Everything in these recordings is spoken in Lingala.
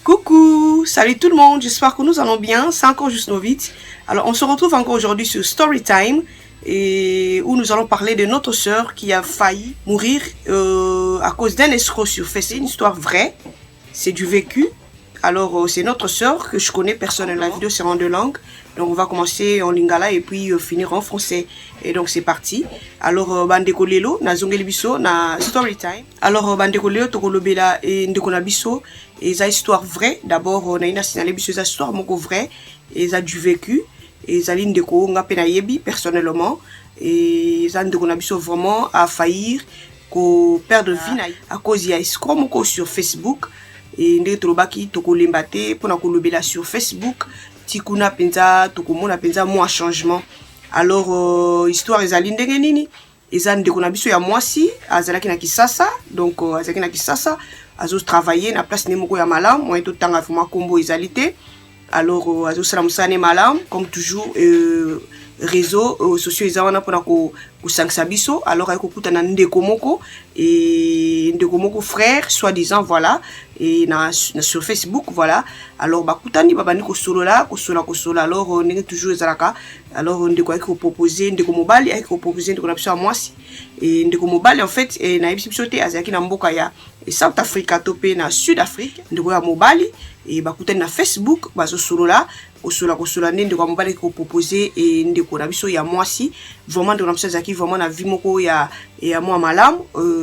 Coucou, salut tout le monde, j'espère que nous allons bien, c'est encore juste Novitz. Alors on se retrouve encore aujourd'hui sur Storytime et où nous allons parler de notre sœur qui a failli mourir à cause d'un escroc sur Facebook. C'est une histoire vraie, c'est du vécu. Alors c'est notre sœur que je connais personnellement. La vidéo c'est en deux langues, donc on va commencer en lingala et puis finir en français. Et donc c'est parti. Alors bandeko lelo na zongeli biso na Storytime. Alors bandeko lelo tokolobela et ndeko na biso et ça histoire vraie. D'abord on a une signalé biso ça histoire moko vrai et ça du vécu et ça ligne ndeko nga pena yebi personnellement et ça ndeko na biso vraiment a faillir ko perdre vie à cause il y a escroc moko sur Facebook. Et ndenge tolobaki tokolemba te pona kolobela sur Facebook tikuna penza tokomona penza moi changement. Alors histoire ezali ndenge nini eza ndeko na biso ya mwasi azalaki na Kisasa, donc azalaki na Kisasa azo travailler na place nemoko ya malam moyen to tanga vraiment kombo ezali te. Alors azo sala musane malam comme toujours réseaux sociaux eza wana pona ko kusangisa biso. Alors ayeko kutana ndeko moko et ndeko moko frère soi-disant voilà et sur Facebook voilà. Alors bakutani babani ko solola alors ndenge toujours ezalaka. Alors ndeko ayeko proposer ndeko mobali ayeko proposer ndeko na biso mwasi et ndeko mobali en fait na yebisi biso te azalaki na mboka ya South Africa to pe na Sud Afrique. Ndeko ya mobali et bakutani na Facebook bazo solola kosola nde ndeko mobali ko proposer et ndeko na biso ya mwasi vraiment ndeko na biso azalaki vraiment na vie moko ya mwa malam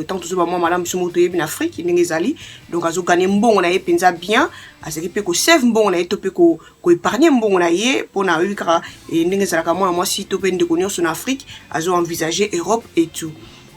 tant tout ça mwa malam biso moto yebi na Afrique ndenge ezali. Donc azo gagner mbongo na ye penza bien azalaki pe ko save mbongo na ye to pe ko épargner mbongo na ye pona yika ndenge ezalaka mwa mwasi to pe ndeko nyonso na Afrique azo envisager Europe et tout.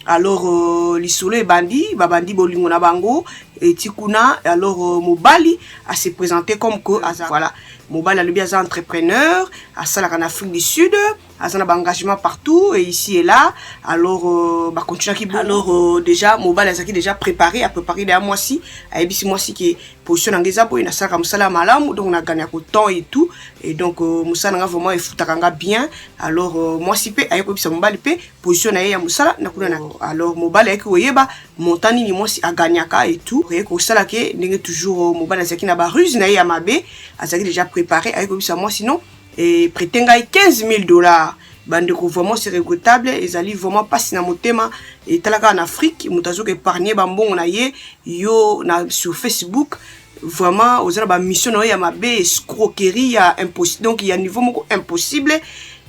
Alors lisolo e babandi bolingo na bango et tikuna. Alors mobali a se présenter comme que voilà mobali alobi aza entrepreneur asalaka na Afrique du Sud azana ba engagement partout et ici et là. Alors ba continuer ki alors déjà mobali azaki déjà préparé déjà moi si ayebisi moi si que position ngeza boy na sala musala malamu donc na gagner ko temps et tout et donc musala nga vraiment efutaka nga bien. Alors moi si pe ayeko bisa mobali pe position na ye ya musala na kuna na. Alors mobali ayeko yeba montani ni moi si aganyaka et tout ayeko sala ke ndenge toujours mobali azaki na ba ruse na ye ya mabe azaki déjà préparé ayeko bisa moi sinon et prétenga $15,000. Bandeko vraiment c'est regrettable ezali vraiment pas na motema et talaka en Afrique mutazo ke épargner ba mbongo na ye yo na sur Facebook vraiment ozana ba mission na ya mabe escroquerie ya impossible. Donc il y a niveau moko impossible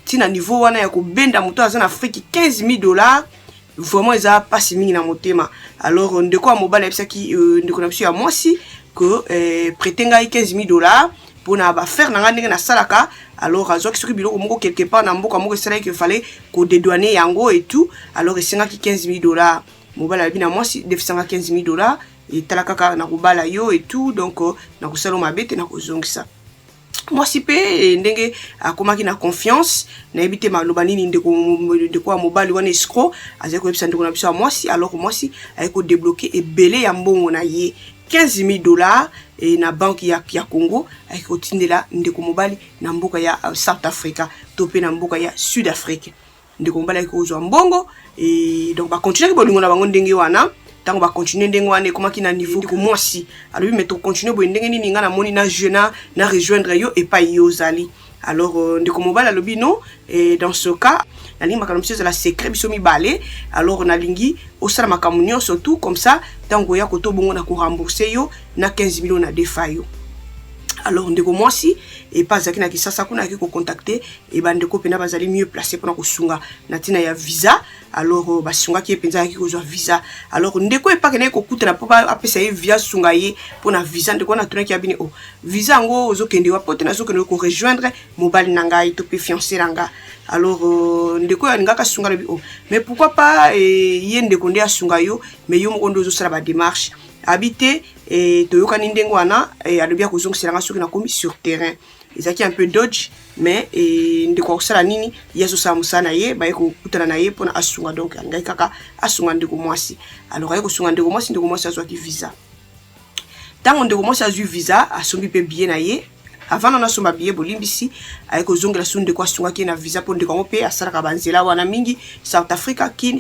tina niveau wana ya ko benda muto azana Afrique $15,000 vraiment eza pas mingi na motema. Alors ndeko mobile ebisaki ndeko na biso ya mwasi que prétenga $15,000 pour na ba faire na ndenge na salaka. Alors azoki soki biloko moko quelque part na mboka moko esala qu'il fallait ko dédouaner yango et tout. Alors esengaki $15,000 mobala bina mwasi defisanga $15,000 et talaka na kobala yo et tout. Donc na kosala mabete na kozongisa mwasi pe ndenge akomaki na confiance na ebite maloba nini ndeko mobali wana escroc azako ebisa ndeko na biso mwasi. Alors mwasi ayeko débloquer ebele ya mbongo na ye $15,000 et na banque ya Congo ayeko tindela ndeko mobali na mboka ya South Africa to pe na mboka ya Sud Afrique. Ndeko mobali ayeko ozwa mbongo et donc ba continuer bolingo na bango ndenge wana tango ba continuer ndenge wana komaki na niveau ndeko mwasi alobi meto continuer bo ndenge nini nga na moni na jeune na rejoindre yo et pas yo zali. Alors ndeko mobali alobi non et dans ce cas la ligne makambo c'est la secret biso mibale. Alors na lingi osala makambo nyonso surtout comme ça tango ya koto bongo na ko rembourser yo na 15 millions na defa yo. Alors ndeko mwasi et pas zaki na Kisasa kuna ki ko contacter et bandeko pena bazali mieux placé pour ko sunga na tina ya visa. Alors basunga ki penza ki ko zo visa. Alors ndeko e pa kene ko kutela po ba apesa ye via sunga ye pour na visa ndeko na tuna ki abini o visa ngo ozo kende wa pote na zo kende ko rejoindre mobali nanga to pe fiancé nanga. Alors ndeko ya ngaka sunga le o mais pourquoi pas ye ndeko nde asunga yo mais yo mo ndo zo sala ba démarche habité et toyoka nindengo wana et alobia kozongisela nga soki na komi sur terrain ezaki un peu dodge mais ndeko kosala nini yeso sa musana ye ba yeko kutana na ye pona asunga. Donc ngai kaka asunga ndeko mwasi. Alors ayeko sunga ndeko mwasi azwaki visa tango ndeko mwasi azwi visa asombi pe bien na ye avant na somba billet bolimbisi ay ko zongela sunde kwa sunga ki na visa pour ndeko pe asala ka banzela wana mingi South Africa kin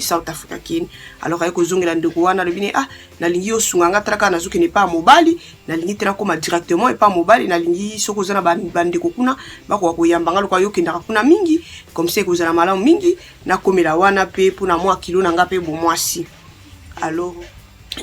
alors ay ko zongela ndeko wana le bine na lingi yo sunga ngatraka na zuki ne pas mobali na lingi tera koma directement et pas mobali na lingi soko zana bandeko kuna bako ko yamba ngalo kwa yo kinda kuna mingi comme ça ko zana malamu mingi na komela wana pe pour na moi kilo na ngape bo mwasi alors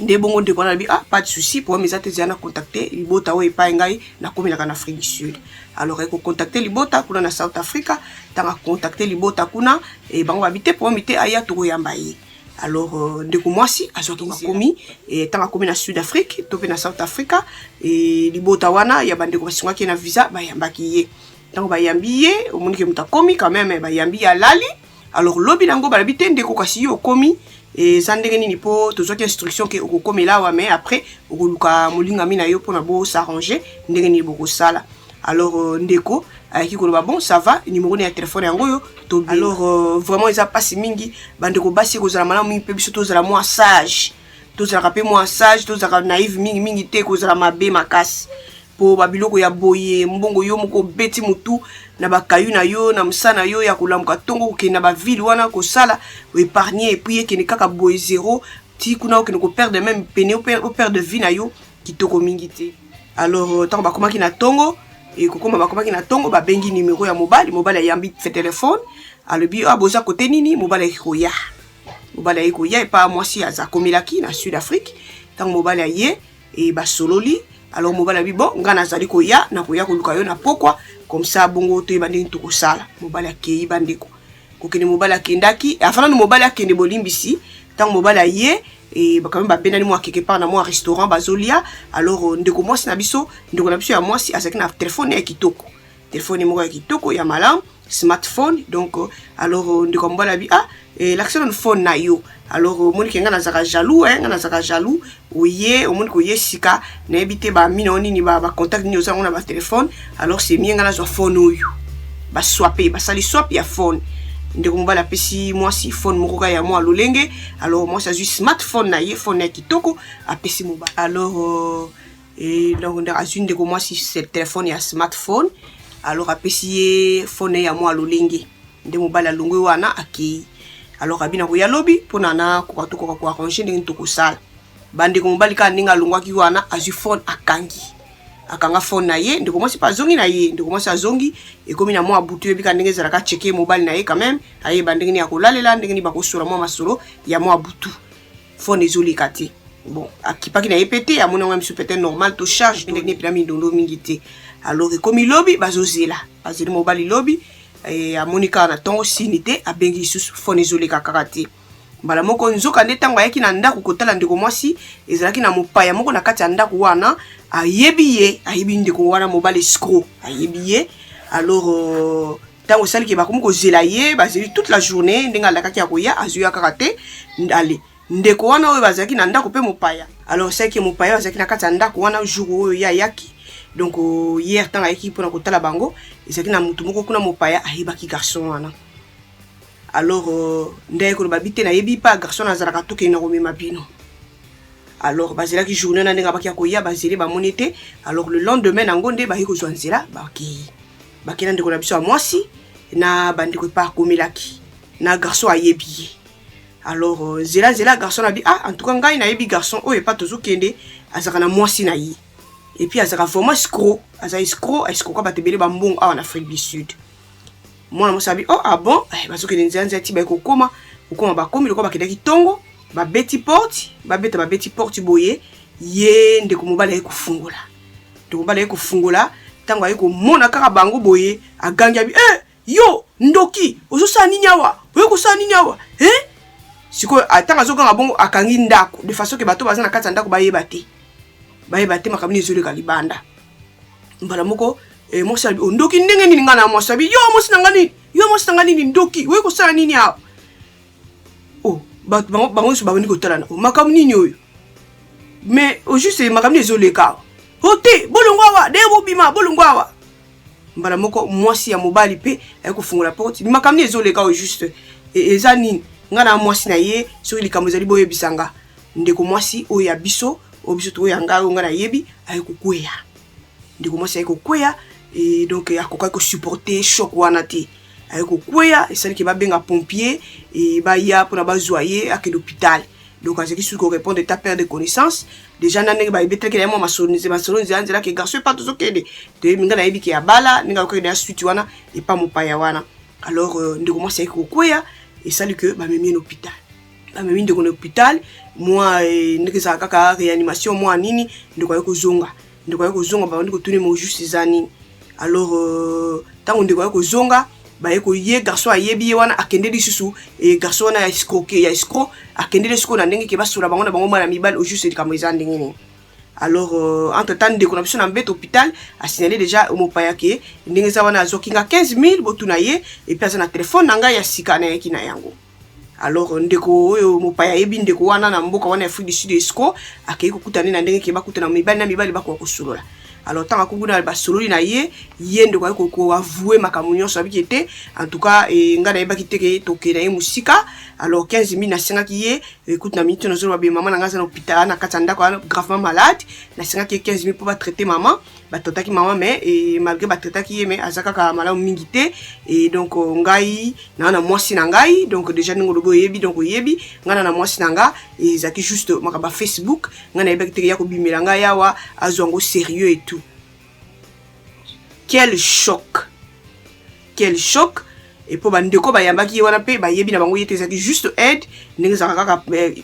nde bongo ndeko na bi pas de souci pour mes ates na contacter libota o epa ngai na komela kana Afrique du Sud alors eko contacter libota kuna na South Africa tanga contacter libota kuna e bango habiter pour mité aya to yamba yi alors ndeko mwasi azoki komi e tanga komi na Sud Afrique to pe na South Africa e libota wana ya bandeko basinga ki na visa ba yamba ki ye tango ba yambi ye o monike mutakomi quand même ba yambi ya lali alors lobi nango ba habiter ndeko kasi yo komi et ça ndenge nini po tozoki instruction ke okokomela wa mais après okoluka molinga mina yo pona bo s'arranger ndenge nini boko sala alors ndeko ayaki koloba bon ça va numéro ya téléphone yango yo to alors vraiment ils a passé mingi bandeko basi kozala malamu mingi pe biso tozala moi sage tozala pe moi sage tozala naïve mingi te kozala mabe makasi po babiloko ya boye mbongo yo moko beti mutu na bakayu na yo na msana yo ya kulamuka tongo ke na ba ville wana ko sala o épargner et puis ke ne kaka boye zéro ti kuna ke ne ko perdre même peine au perdre vie na yo kitoko mingi te alors tant ba komaki na tongo et ko koma ba komaki na tongo ba bengi numéro ya mobile ya yambi fait téléphone alobi boza côté nini mobile ko ya et pas moi si aza komilaki na Sud Afrique tant mobile ye et ba sololi alors mobile bi bon ngana zali ko ya na ko luka yo na pokwa comme ça bongo to ibandi to ko sala mobile ke ibandeko ko kene mobile kendaki afana no mobile kende bolimbisi tant mobile ye et ba quand même ba benani moi quelque part na moi restaurant bazolia alors ndeko moi na biso ya moi si asaki na téléphone ya kitoko téléphone mo ya kitoko ya malam smartphone donc alors ndeko mobile bi et l'action de phone na yo alors monique ngana zaka jaloux oye omoni ko yesika na ebite ba minoni ni ba contact ni oza ngona ba téléphone alors c'est mieux ngana zo phone oyo ba swapper ba sali swap ya phone ndeko mobala pesi moi si phone moko ya moi lolenge alors moi ça juste smartphone na ye phone ya kitoko apesi mobile alors et donc ndaka azune ndeko moi si c'est téléphone ya smartphone alors apesi phone ya moi lolenge ndeko mobala longo wana akei alors abina ko ya lobby pona na ko to ko arranger ndenge to ko sala bande ko mobali ka ninga longwa ki wana azu phone akanga phone na ye ndeko mo si pa zongi na ye ndeko mo sa zongi e komi na mo abutu ebika ndenge zala ka checker mobile na ye quand même aye bandenge ni akolalela ndenge ni bakosura mo masolo ya mo abutu phone ezoli kati bon akipaki na ye pété amona ngam su pété normal to charge ndenge ni pyramide ndondo mingité alors e komi lobby bazozela azeli mobile lobby et à Monica na tongo sinité a bengi sous phone isolé kakati mbala moko nzoka ndetango yaki na ndako kotala ndeko mwasi ezalaki na mopaya moko na kati ya ndako wana ayebi ndeko wana mobile escroc ayebi alors tango sali ke bakomi kozela ye bazeli toute la journée ndenga lakaki ya koya azuya kakate ndale ndeko wana oyo bazalaki na ndako pe mopaya alors c'est que mopaya bazalaki na kati ya ndako wana jour oyo ya yaki donc hier tant ayaki pona kotala bango ezaki na mutu moko kuna mopaya ayebaki garçon wana alors ndeye ko babite na yebi pa garçon azalaka toke na komema bino alors bazelaki journée na ndenga baki akoya bazeli ba monité alors le lendemain nango nde bayi ko zwanzela baki na ndeko na biso ya mwasi na bandiko pa komelaki na garçon ayebi alors zela garçon na bi en tout cas ngai na yebi garçon oyo pa tozokende azaka na mwasi na yi et puis azaka vraiment escroc quoi batebele ba mbongo en Afrique du Sud moi na sabi bon bazoke nzanza ti ba kokoma ba komi lokoma kedaki tongo ba beti porte boye ye ndeko mobala ye kufungula tango ayi ko mona kaka bango boye agangi abi yo ndoki ozosa nini awa oyo kosa nini awa siko atanga zokanga bongo akangi ndako de façon que bato baza na kati ndako bayeba te makamini ezole kalibanda mbala moko mosa bi ndoki ndenge nini ngana mosa bi yo mosi nanga nini ndoki oyo kosala nini awa bango so baboni kotala na makamini nini oyo mais au juste makamini ezole ka te bolongo awa de bobima bolongo awa mbala moko mwasi ya mobali pe ayokufungula porte makamini ezole ka au juste eza nini ngana mwasi na ye soki likambo ezali boyebisanga ndeko mwasi oyo ya biso obiso to yanga ngana yebi ayokukweya ndeko mwasi ayokukweya et donc akoka ko supporter choc wana te ayeko kweya esali ke ba benga pompier et ba ya pour na ba zoyer à l'hôpital. Donc azeki sur ko répondre ta perte de connaissance déjà na ndenge ba ibete ke mo masonize anzela ke garçon pas tout okende de minga na yebi ke ya bala ninga ko na suite wana et pas mopaya wana. Alors ndeko moi c'est ko kweya esali que ba memi l'hôpital. Ba memi ndeko na hôpital moi ndeke za kaka réanimation moi nini ndeko ayeko zonga ba ndeko tuni mo juste zani. Alors tant ndeko ayeko zonga ba yeko ye garçon ayebi wana akende lisusu et garçon wana ya escroc akende lisusu na ndenge ke basula bango na bango mwana mibal au juste kamweza ndenge. Alors entre temps ndeko na biso na mbete hôpital a signalé déjà mopaya ke ndenge za wana azokinga 15 000 botuna ye et puis na téléphone nanga ya sika na yaki na yango. Alors ndeko oyo mopaya yebi ndeko wana na mboka wana Afrique du Sud escroc akei kokutana na ndenge ke bakutana mibali na mibali bakwa kosolola. Alors tant que kuna ba sololi na ye ndeko ko avouer makambo nyonso abiki te en tout cas ngana yeba kiteke tokela ye musika. Alors 15 000 na senga ki ye écoute na minute nazo ba maman na ngaza na hôpital na katanda ko gravement malade na senga ki 15 000 pour ba traiter maman ba totaki maman mais et malgré ba totaki ye mais azaka ka malamu mingi te et donc ngai na mwasi na ngai donc déjà ningo lobo yebi donc yebi ngana na mwasi na nga et zaki juste makaba Facebook ngana yeba kiteke ya ko bimela ngai yawa azwango sérieux et tout. Quel choc! Quel choc! Et pour bandeko ba yambaki wana pe ba yebi na bango yete zaki juste aide ndenge za kaka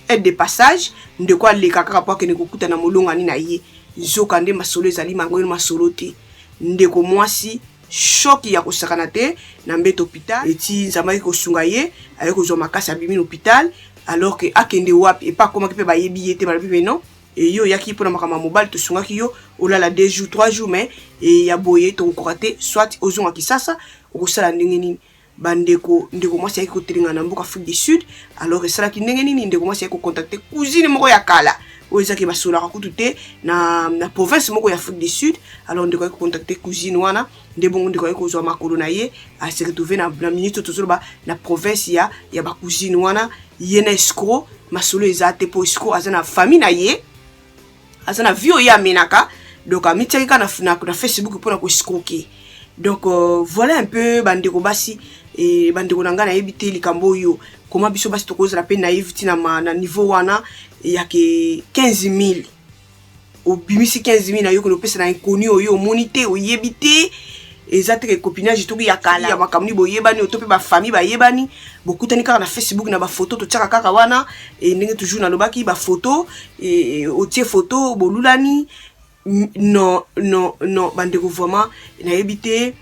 aide de passage ndeko aleka kaka po ke nekukuta na molonga ni na ye zoka nde masolo ezali mango ni masolo te ndeko mwasi choc ya kosakana te na mbete hôpital eti nzamaki kosunga ye ayeko zo makasi abimi hôpital alors que akende wapi et pas comment ke pe ba yebi yete ba bi non. Et yo yaki pour na makama mobile to sunga ki yo olala 2 jours 3 jours mais et ya boye to koraté soit ozonga kisasa okosala ndenge nini bandeko ndeko mwasi yaki kotelinga na mboka Afrique du Sud. Alors esala ki ndenge nini ndeko mwasi yaki ko contacter cousine moko ya kala oza ki basola kutu te na province moko ya Afrique du Sud. Alors ndeko yaki contacter cousine wana ndebongo ndeko yaki kozwa makolo na ye a se retrouver na minute to ba na province ya ba cousine wana yena escroc masolo ezate po escroc azana famille na ye azana vio ya menaka donc amitiaki ka na Facebook pour na ko escroquer. Donc voilà un peu bandeko basi et bandeko nanga na yebite likambo yo comment biso basi to kozala pe naïve tina na niveau wana ya ke 15 000 au bimisi 15 000 na yo ko pesa na inconnu oyo monité o yebite ezate ke copinage to ya kala ya makamni boyebani otope ba famille ba yebani bokutani kaka na Facebook na ba photo to tsaka kaka wana et ndenge toujours na lobaki ba photo et otie photo bolulani non bandeko vraiment na yebite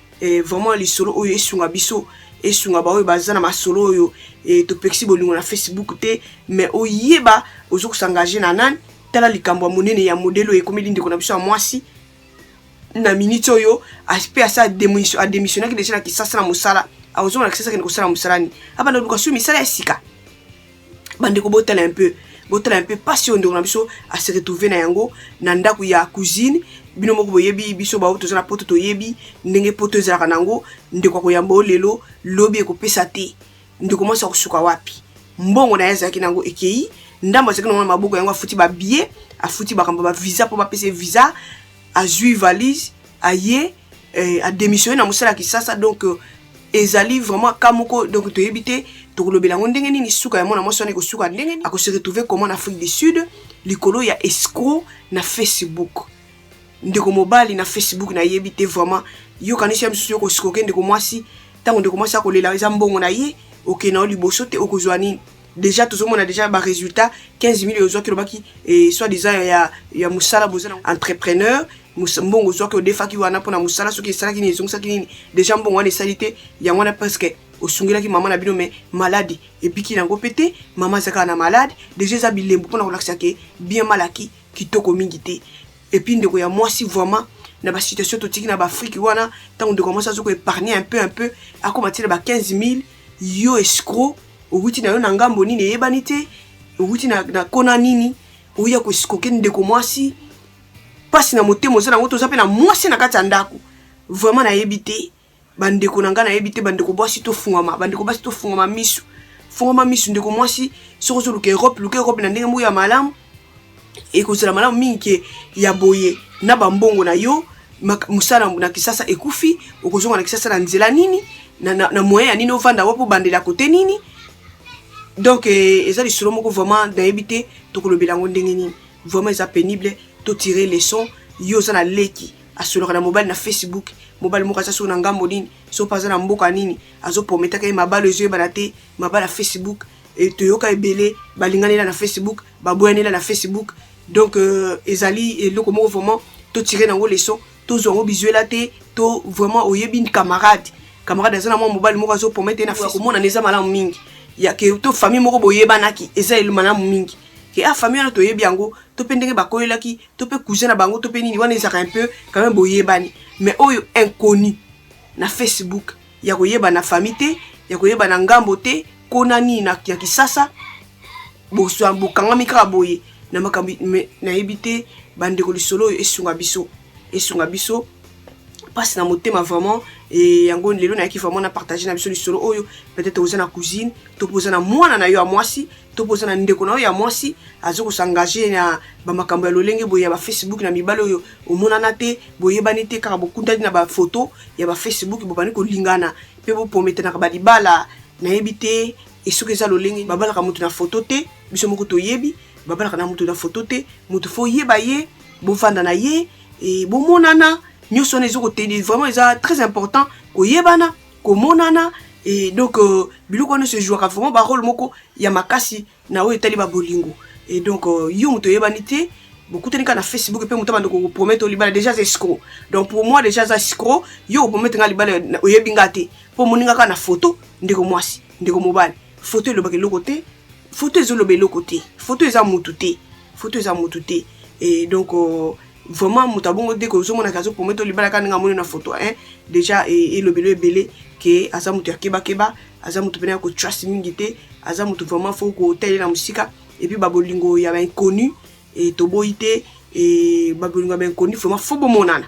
vraiment les solo oyo esunga biso esunga ba oyo bazana masolo oyo et to pexi bolingo na Facebook te mais oyeba ozo ko s'engager na nan tala likambo monene ya modelo e komeli ndeko na biso mwasi na minute oyo aspect asa démissionner ki déjà na kisasa na musala aozo na kisasa ki ko sala musalani abana luka su misala esika bandeko botala un peu passion ndeko na biso a se retrouver na yango na ndako ya cousine bino moko boyebi biso ba oto na poto to yebi ndenge poto ezalaka nango ndeko ko yamba lelo lobi e ko pesa te ndeko mo sa kusuka wapi mbongo na yazaki nango ekei ndamba zaki na maboko yango afuti ba billet afuti ba kamba ba visa pour ba pesa visa a joué valise a ye a démissionné na musala kisasa donc ezali vraiment kamoko donc to yebite to kolobela ndenge nini suka ya mona mosone ko suka ndenge ako se retrouver comment en Afrique du Sud likolo ya escroc na Facebook ndeko mobali na Facebook na yebite vraiment yo kanisi msusu ko escroquer ndeko mwasi tango ndeko mwasi akolela eza mbongo na ye OK na liboso te okozwa nini déjà tout le monde a déjà ba résultat 15 000 euros qui lobaki et soit disant ya musala bozana entrepreneur mbongo zo ko defa ki wana pona musala soki sala ki ni zonga ki ni déjà mbongo wana salite ya wana parce que osungela ki maman na bino mais malade et puis ki nango pété maman zaka na malade déjà za bilembo pona ko lakisa ke bien malaki kitoko mingi te et puis ndeko ya mwasi vraiment na ba situation totiki na ba Afrique wana tant de commencer à zo ko épargner un peu à commencer ba 15 000 yo escroc outi na yo na ngambo nini yebani te outi na kona nini oya ko escroquer ndeko mwasi pasi na motemo za na ngoto za pe na mwasi na kati ndako vraiment na yebite bandeko nanga na yebite bandeko bwasi to fungama bandeko basi to fungama misu ndeko mwasi soko luka Europe na ndenge mo ya malamu e ko zela malamu mingi ya boye na bambongo na yo musala na kisasa ekufi okozonga na kisasa na nzela nini na moyen ya nini ovanda wapo bandela côté nini. Donc eza lisolo moko vraiment nayebi te tokolobela ngo ndenge nini. Vraiment eza pénible to tirer leçon yo za na leki asoloka na mobile na Facebook mobile moko asa so na ngambo nini so paza na mboka nini azo prometa ka mabalo ezo yebana te mabala Facebook et toyoka ebele balingani na Facebook baboyani na Facebook. Donc ezali eloko moko vraiment to tirer nango leçon to zongo bizuela te to vraiment oyebi camarade azana mo mobile moko azo prometa na Facebook komona neza malamu mingi ya ke to famille moko boyebanaki eza el malamu mingi ke a famille na to yebi yango to pe ndenge bakoyelaki to pe cousin na bango to pe nini wana ezaka un peu quand même boyebani. Mais oyo inconnu na Facebook ya koyeba na famille te ya koyeba na ngambo te kona ni na ya kisasa boswa bokanga mikra boye na makambi na yebite bande ko lisolo esunga biso passe na motema vraiment et yango lelo na yaki vraiment na partager na biso lisolo oyo peut-être oza na cousine to poza na mwana na yo ya mwasi to poza na ndeko na yo ya mwasi azo ko s'engager na ba makambo ya lolenge boye ya ba Facebook na mibalo oyo omonana te boyebani te kaka bokunda na ba photo ya ba Facebook bobani ko lingana pe bo pomete na ba libala na yebite esoki eza lolenge babala ka mutu na photo te biso moko to yebi babala ka na mutu na photo te mutu fo yeba ye bo vanda na ye et bo monana nyonso na ezoko te vraiment eza très important ko yebana ko monana. Et donc biloko ne se jouera vraiment ba rôle moko ya makasi na oyo etali ba bolingo. Et donc yo mutu yebani te beaucoup de na Facebook pe mutu bando ko promettre libala déjà c'est escroc. Donc pour moi déjà c'est escroc yo promettre nga libala oyebinga te po moninga ka na photo ndeko mwasi ndeko mobile photo le baki loko te photo ezolobe loko te photo eza mutu te. Et donc vraiment mutabongo dès que zo mona kazo promettre libala ka nga moni na photo déjà et le belé que aza mutu keba aza mutu pena ko trust mingi te aza mutu vraiment faut ko tele na musika et puis babolingo ya ba inconnu et toboite et babolingo ba inconnu vraiment faut bomonana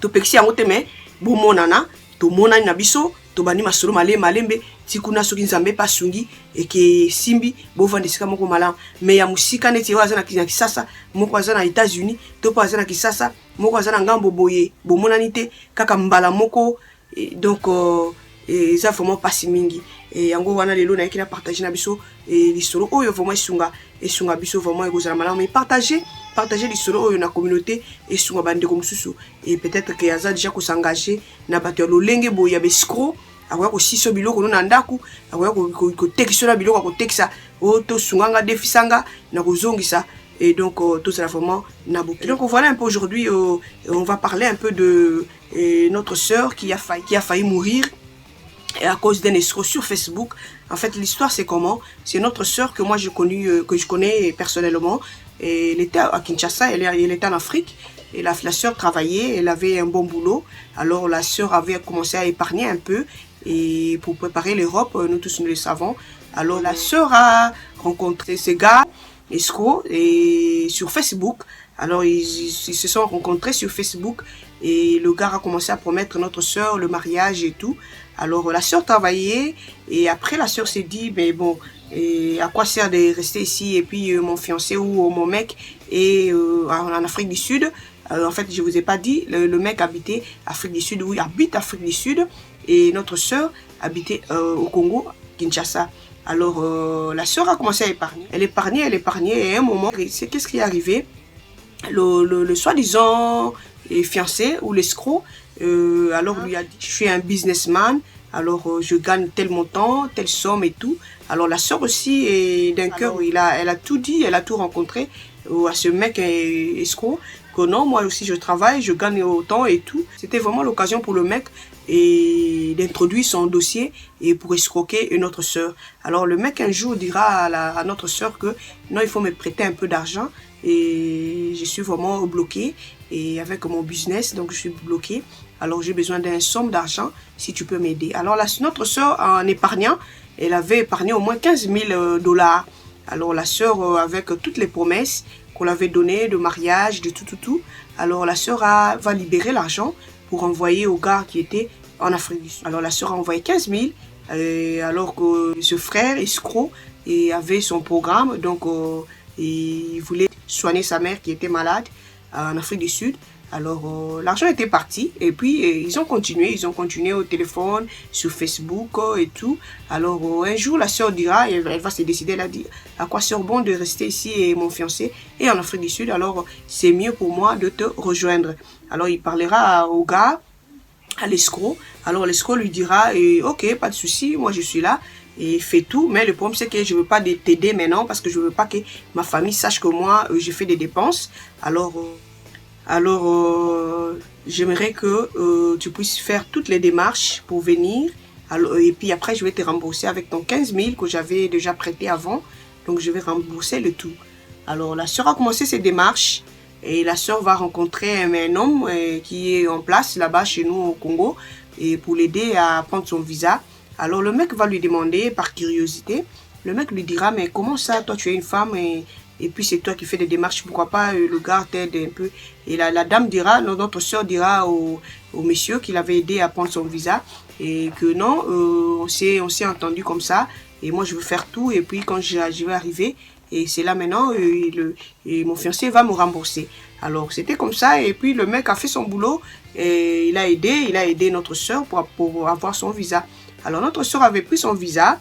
to pexi yango te mais bomonana to monani na biso to bani masolo malembe tikuna soki nzambe pasungi et que simbi bo vandisika moko malamu. Mais ya musika neti waza na kisasa moko waza na États-Unis to pa waza na kisasa moko waza na ngambo boye bomonani te kaka mbala moko. Et donc ça vraiment pas si mingi et yango wana lelo na ekina partager na biso et lisolo oyo vraiment esunga biso vraiment ekozala malamu. Mais partager lisolo oyo na communauté esunga bande ko mususu et peut-être que yaza déjà ko s'engager na bato ya lolenge boye ya bescro akoya ko siso biloko na ndaku akoya ko tekisa na biloko ko tekisa o to sunganga defisanga na kozongisa. Et donc tout ça vraiment na beaucoup. Donc voilà un peu aujourd'hui on va parler un peu de notre sœur qui a failli mourir à cause d'un escroc sur Facebook. En fait l'histoire c'est comment? C'est notre sœur que moi je connais personnellement. Et elle était à Kinshasa, elle était en Afrique. Et la sœur travaillait, elle avait un bon boulot. Alors la sœur avait commencé à épargner un peu et pour préparer l'Europe, nous tous nous le savons. Alors la sœur a rencontré ce gars escroc et sur Facebook. Alors ils se sont rencontrés sur Facebook et le gars a commencé à promettre notre sœur le mariage et tout. Alors la sœur travaillait et après la sœur s'est dit mais bon, et à quoi sert de rester ici et puis mon fiancé ou mon mec est en Afrique du Sud. Alors, en fait je vous ai pas dit, le mec habitait Afrique du Sud, oui, habite Afrique du Sud et notre sœur habitait au Congo, Kinshasa. Alors la sœur a commencé à épargner. Elle épargnait et à un moment, qu'est-ce qui est arrivé? Le soi-disant fiancé ou l'escroc, alors lui a dit, je suis un businessman, alors je gagne tel montant, telle somme et tout. Alors la sœur aussi, d'un cœur, elle a tout dit, elle a tout rencontré à ce mec escroc, que non, moi aussi je travaille, je gagne autant et tout. C'était vraiment l'occasion pour le mec et d'introduire son dossier et pour escroquer notre sœur. Alors le mec un jour dira à notre sœur que non, il faut me prêter un peu d'argent et je suis vraiment bloqué et avec mon business, donc je suis bloqué. Alors j'ai besoin d'une somme d'argent si tu peux m'aider. Alors notre sœur en épargnant, elle avait épargné au moins 15 000 $. Alors la sœur avec toutes les promesses qu'on l'avait données de mariage, de tout. Alors la sœur va libérer l'argent pour envoyer au gars qui était en Afrique du Sud. Alors la sœur a envoyé 15 000 alors que ce frère escroc avait son programme. Donc il voulait soigner sa mère qui était malade en Afrique du Sud. Alors, l'argent était parti et puis ils ont continué au téléphone, sur Facebook et tout. Alors, un jour, la sœur dira, elle va se décider, elle a dit, à quoi sert bon de rester ici et mon fiancé est en Afrique du Sud, alors c'est mieux pour moi de te rejoindre. Alors, il parlera au gars, à l'escroc. Alors, l'escroc lui dira, ok, pas de souci, moi je suis là. Et fais tout, mais le problème c'est que je veux pas t'aider maintenant parce que je veux pas que ma famille sache que moi j'ai fait des dépenses. Alors, j'aimerais que tu puisses faire toutes les démarches pour venir. Alors, et puis après, je vais te rembourser avec ton 15 000 que j'avais déjà prêté avant. Donc, je vais rembourser le tout. Alors, la sœur a commencé ses démarches. Et la sœur va rencontrer un homme qui est en place là-bas chez nous au Congo. Et pour l'aider à prendre son visa. Alors, le mec va lui demander par curiosité. Le mec lui dira, mais comment ça, toi tu es une femme et puis c'est toi qui fais des démarches, pourquoi pas le gars t'aide un peu. Et la dame dira, notre soeur dira au monsieur qui l'avait aidé à prendre son visa, et que non, on s'est entendu comme ça, et moi je veux faire tout, et puis quand je vais arriver, et c'est là maintenant, et mon fiancé va me rembourser. Alors c'était comme ça, et puis le mec a fait son boulot, et il a aidé notre soeur pour avoir son visa. Alors notre soeur avait pris son visa.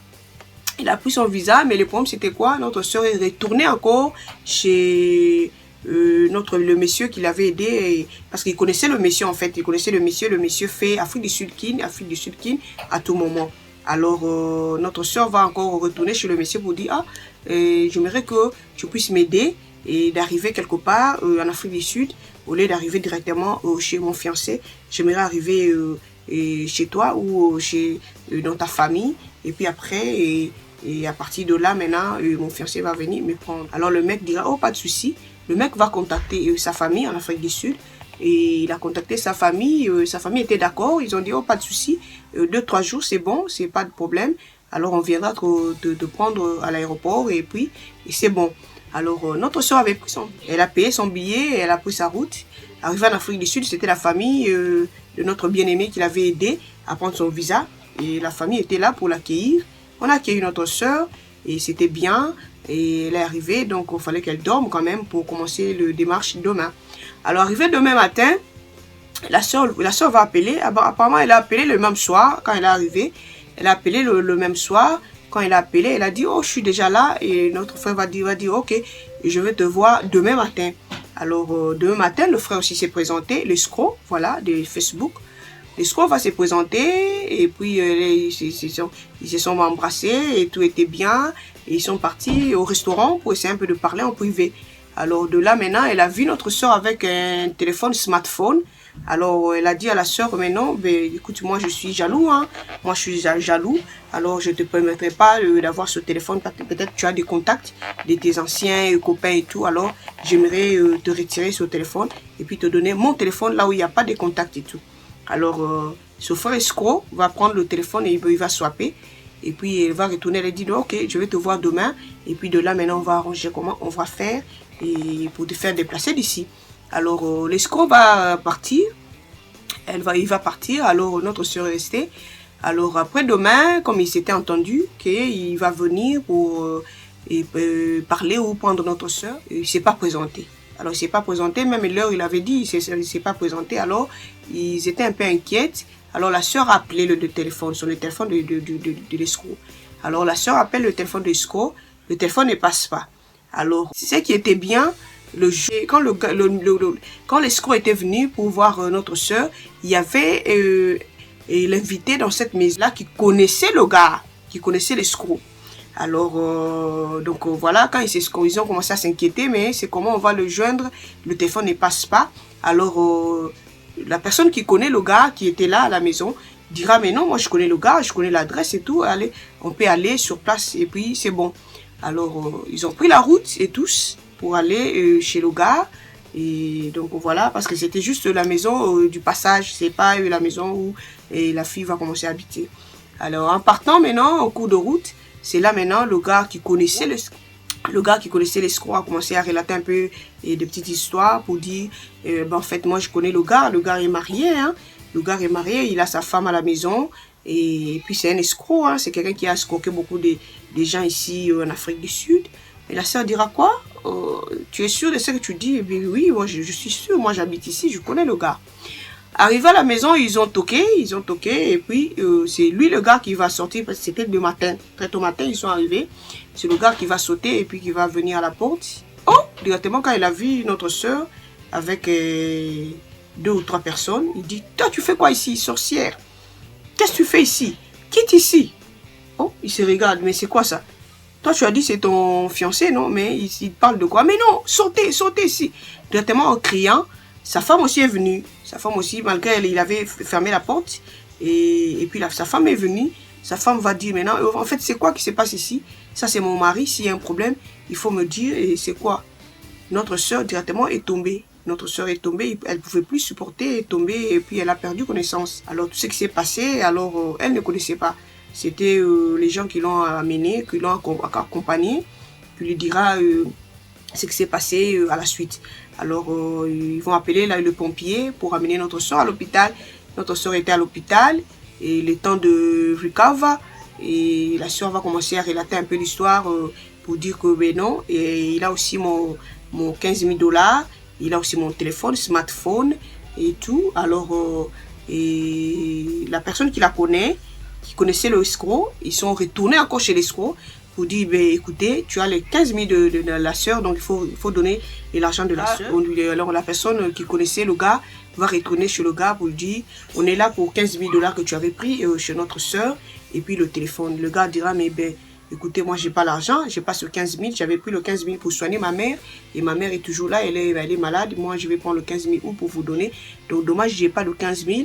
Il a pris son visa, mais le problème c'était quoi? Notre soeur est retournée encore chez le monsieur qui l'avait aidé, parce qu'il connaissait le monsieur en fait, le monsieur fait Afrique du Sud Kin à tout moment. Alors notre soeur va encore retourner chez le monsieur pour dire, j'aimerais que tu puisses m'aider et d'arriver quelque part en Afrique du Sud, au lieu d'arriver directement chez mon fiancé, j'aimerais arriver chez toi ou dans ta famille, et puis après, et à partir de là, maintenant, mon fiancé va venir me prendre. Alors le mec dira, oh, pas de souci. Le mec va contacter sa famille en Afrique du Sud. Et il a contacté sa famille était d'accord. Ils ont dit, oh, pas de souci. 2-3 jours, c'est bon, c'est pas de problème. Alors on viendra te prendre à l'aéroport et puis c'est bon. Alors notre soeur avait pris elle a payé son billet, elle a pris sa route. Arrivée en Afrique du Sud, c'était la famille de notre bien-aimé qui l'avait aidé à prendre son visa. Et la famille était là pour l'accueillir. On a accueilli notre soeur et c'était bien. Et elle est arrivée, donc il fallait qu'elle dorme quand même pour commencer le démarche demain. Alors arrivé demain matin, la soeur va appeler. Apparemment, elle a appelé le même soir quand elle est arrivée. Elle a appelé le même soir. Quand elle a appelé, elle a dit, oh, je suis déjà là. Et notre frère va dire, ok, je vais te voir demain matin. Alors, demain matin, le frère aussi s'est présenté, l'escroc, voilà, de Facebook. L'escroc va se présenter et puis ils se sont embrassés et tout était bien. Et ils sont partis au restaurant pour essayer un peu de parler en privé. Alors de là maintenant, elle a vu notre soeur avec un téléphone smartphone. Alors elle a dit à la soeur, mais non, écoute, moi je suis jaloux, hein. Moi je suis jaloux. Alors je ne te permettrai pas d'avoir ce téléphone. Peut-être tu as des contacts de tes anciens copains et tout. Alors j'aimerais te retirer ce téléphone et puis te donner mon téléphone là où il n'y a pas de contacts et tout. Alors, ce frère escroc va prendre le téléphone et il va swapper. Et puis, il va retourner, elle dit, ok, je vais te voir demain. Et puis, de là, maintenant, on va arranger comment on va faire et pour te faire déplacer d'ici. Alors, l'escroc va partir. Il va partir. Alors, notre soeur est restée. Alors, après demain, comme il s'était entendu qu'il va venir pour parler ou prendre notre soeur, il ne s'est pas présenté. Alors, il ne s'est pas présenté, même l'heure, il avait dit, il ne s'est pas présenté. Alors, ils étaient un peu inquiets. Alors, la sœur a appelé le téléphone, sur le téléphone de l'escroc. Alors, la sœur appelle le téléphone de l'escroc. Le téléphone ne passe pas. Alors, ce qui était bien, quand l'escroc était venu pour voir notre sœur, il y avait l'invité dans cette maison-là qui connaissait le gars, qui connaissait l'escroc. Alors, voilà, quand ils ont commencé à s'inquiéter, mais c'est comment on va le joindre, le téléphone ne passe pas. Alors, la personne qui connaît le gars qui était là à la maison dira, mais non, moi je connais le gars, je connais l'adresse et tout, allez, on peut aller sur place et puis c'est bon. Alors, ils ont pris la route et tous pour aller chez le gars. Et donc voilà, parce que c'était juste la maison du passage, c'est pas la maison où la fille va commencer à habiter. Alors, en partant maintenant, en cours de route, c'est là maintenant le gars qui connaissait l'escroc a commencé à relater un peu des petites histoires pour dire, en fait, moi je connais le gars est marié, hein. Le gars est marié, il a sa femme à la maison, et puis c'est un escroc, hein. C'est quelqu'un qui a escroqué beaucoup de gens ici en Afrique du Sud. Et la sœur dira quoi? tu es sûr de ce que tu dis? Et puis, oui, moi, je suis sûr, moi, j'habite ici, je connais le gars. Arrivé à la maison, ils ont toqué, et puis c'est lui le gars qui va sortir, parce que c'était le matin. Très tôt matin, ils sont arrivés. C'est le gars qui va sauter et puis qui va venir à la porte. Oh, directement, quand il a vu notre soeur avec 2 ou 3 personnes, il dit, toi, tu fais quoi ici, sorcière? Qu'est-ce que tu fais ici? Quitte ici. Oh, il se regarde, mais c'est quoi ça? Toi, tu as dit c'est ton fiancé, non? Mais il parle de quoi? Mais non, sautez, sautez ici. Directement en criant, sa femme aussi est venue. Sa femme aussi, malgré elle, il avait fermé la porte. Et puis sa femme est venue. Sa femme va dire maintenant, en fait, c'est quoi qui se passe ici? Ça, c'est mon mari. S'il y a un problème, il faut me dire. Et c'est quoi? Notre soeur directement est tombée. Notre soeur est tombée, elle ne pouvait plus supporter, est tombée et puis elle a perdu connaissance. Alors tout ce qui s'est passé, alors elle ne connaissait pas. C'était les gens qui l'ont amenée, qui l'ont accompagnée, qui lui dira ce qui s'est passé à la suite. Alors ils vont appeler là, le pompier pour amener notre soeur à l'hôpital. Notre soeur était à l'hôpital et le temps de recover. Et la soeur va commencer à relater un peu l'histoire pour dire que ben non. Et il a aussi mon 15 000 $. Il a aussi mon téléphone, smartphone et tout. Alors, et la personne qui la connaît, qui connaissait le escroc, ils sont retournés encore chez l'escroc pour dire, ben, écoutez, tu as les 15 000 de la sœur, donc il faut donner l'argent de la sœur. Alors la personne qui connaissait le gars va retourner chez le gars pour lui dire, on est là pour 15 000 $ que tu avais pris chez notre sœur, et puis le téléphone. Le gars dira, mais ben, écoutez, moi, j'ai pas l'argent, j'ai pas ce 15 000, j'avais pris le 15 000 pour soigner ma mère, et ma mère est toujours là, elle est malade, moi, je vais prendre le 15 000 pour vous donner. Donc, dommage, j'ai pas le 15 000.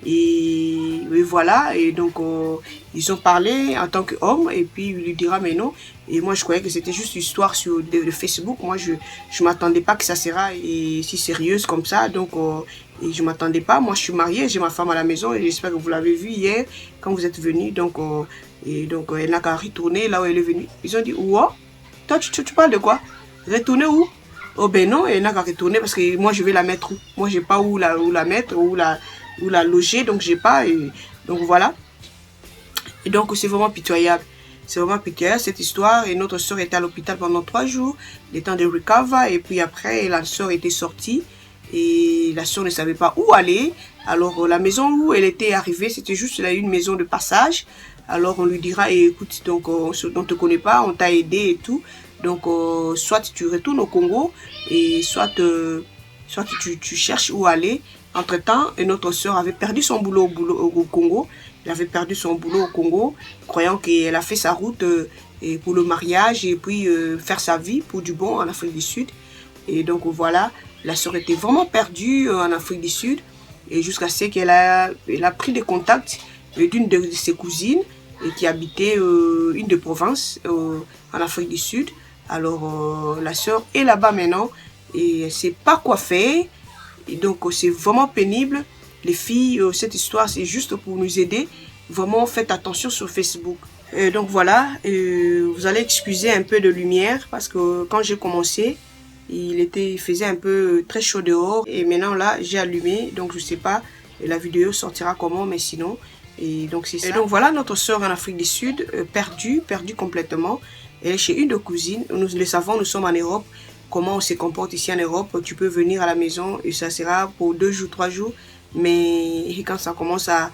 Et voilà, et donc, ils ont parlé en tant qu'homme, et puis il lui dira, mais non. Et moi, je croyais que c'était juste une histoire sur le Facebook. Moi, je m'attendais pas que ça sera et si sérieuse comme ça, donc, et je m'attendais pas. Moi, je suis mariée, j'ai ma femme à la maison, et j'espère que vous l'avez vu hier, quand vous êtes venus, donc, et donc, elle n'a qu'à retourner là où elle est venue. Ils ont dit, ouah, toi, tu parles de quoi? Retourner où? Oh ben non, elle n'a qu'à retourner parce que moi, je vais la mettre où? Moi, j'ai pas où la mettre, où la loger, donc j'ai pas. Et, donc voilà. Et donc, c'est vraiment pitoyable. C'est vraiment pitoyable cette histoire. Et notre soeur était à l'hôpital pendant 3 jours, le temps de recover. Et puis après, la soeur était sortie. Et la soeur ne savait pas où aller. Alors, la maison où elle était arrivée, c'était juste là, une maison de passage. Alors, on lui dira, écoute, donc, on ne te connaît pas, on t'a aidé et tout. Donc, soit tu retournes au Congo, et soit tu cherches où aller. Entre-temps, notre soeur avait perdu son boulot au Congo. Elle avait perdu son boulot au Congo, croyant qu'elle a fait sa route pour le mariage et puis faire sa vie pour du bon en Afrique du Sud. Et donc, voilà, la soeur était vraiment perdue en Afrique du Sud. Et jusqu'à ce qu'elle a pris des contacts d'une de ses cousines qui habitait une de province en Afrique du Sud. Alors, la soeur est là-bas maintenant et elle ne sait pas quoi faire. Et donc, c'est vraiment pénible. Les filles, cette histoire, c'est juste pour nous aider. Vraiment, faites attention sur Facebook. Donc, voilà, vous allez excuser un peu de lumière parce que quand j'ai commencé, il faisait un peu très chaud dehors. Et maintenant, là, j'ai allumé. Donc, je ne sais pas, la vidéo sortira comment, mais sinon. Et donc, c'est ça. Et donc, voilà notre soeur en Afrique du Sud, perdue complètement. Elle est chez une de cousines. Nous le savons, nous sommes en Europe. Comment on se comporte ici en Europe, tu peux venir à la maison et ça sera pour 2 jours, 3 jours. Mais quand ça commence à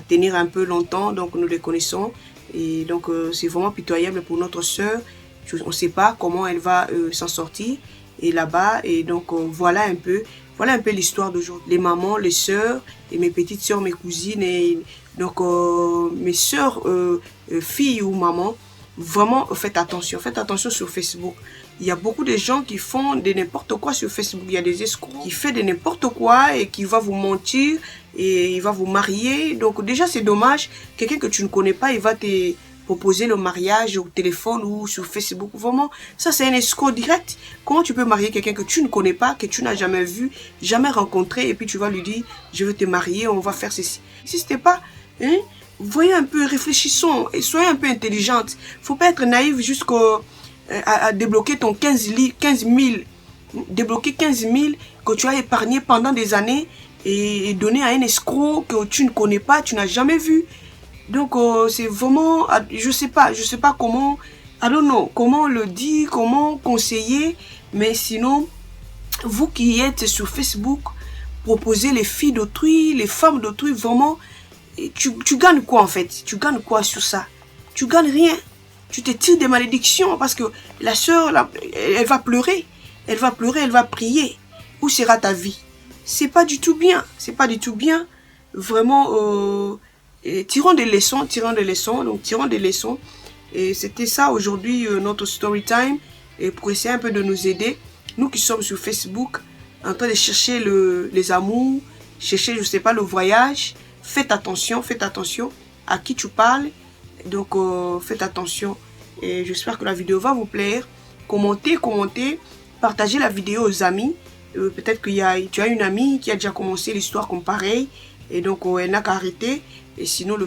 tenir un peu longtemps, donc nous les connaissons. Et donc c'est vraiment pitoyable pour notre soeur. On ne sait pas comment elle va s'en sortir. Et là-bas, et donc voilà un peu l'histoire d'aujourd'hui. Les mamans, les sœurs, et mes petites sœurs, mes cousines, et donc mes sœurs, filles ou mamans. Vraiment, faites attention sur Facebook. Il y a beaucoup de gens qui font de n'importe quoi sur Facebook. Il y a des escrocs qui font de n'importe quoi et qui va vous mentir et il va vous marier. Donc déjà, c'est dommage. Quelqu'un que tu ne connais pas, il va te proposer le mariage au téléphone ou sur Facebook. Vraiment, ça c'est un escroc direct. Comment tu peux marier quelqu'un que tu ne connais pas, que tu n'as jamais vu, jamais rencontré et puis tu vas lui dire, je veux te marier, on va faire ceci. Si c'était pas... Hein, voyez un peu, réfléchissons et soyez un peu intelligente. Faut pas être naïf jusqu'à débloquer ton 15 000, débloquer 15 000 que tu as épargné pendant des années et donner à un escroc que tu ne connais pas, tu n'as jamais vu. Donc c'est vraiment, je sais pas comment, I don't know, comment le dire, comment conseiller. Mais sinon, vous qui êtes sur Facebook, proposez les filles d'autrui, les femmes d'autrui, vraiment, tu gagnes quoi en fait? Tu gagnes quoi sur ça? Tu gagnes rien. Tu te tires des malédictions parce que la sœur, elle va pleurer. Elle va pleurer, elle va prier. Où sera ta vie? C'est pas du tout bien. C'est pas du tout bien. Vraiment, tirons des leçons, donc tirons des leçons. Et c'était ça aujourd'hui notre story time. Et pour essayer un peu de nous aider, nous qui sommes sur Facebook, en train de chercher les amours, chercher, je sais pas, le voyage, faites attention à qui tu parles. Donc, faites attention. Et j'espère que la vidéo va vous plaire. Commentez, partagez la vidéo aux amis. Peut-être que tu as une amie qui a déjà commencé l'histoire comme pareil. Et donc, elle n'a qu'à arrêter. Et sinon, le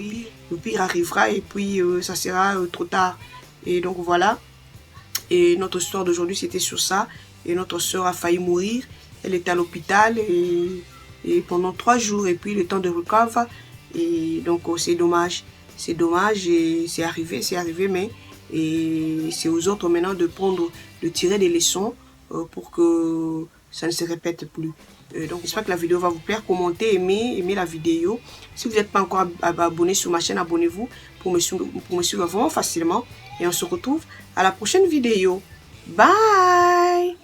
pire arrivera et puis ça sera trop tard. Et donc, voilà. Et notre histoire d'aujourd'hui, c'était sur ça. Et notre soeur a failli mourir. Elle était à l'hôpital et pendant 3 jours. Et puis, le temps de recover. Et donc, c'est dommage. C'est dommage et c'est arrivé, mais c'est aux autres maintenant de tirer des leçons pour que ça ne se répète plus. Donc, j'espère que la vidéo va vous plaire. Commentez, aimez la vidéo. Si vous n'êtes pas encore abonné sur ma chaîne, abonnez-vous pour me suivre vraiment facilement. Et on se retrouve à la prochaine vidéo. Bye!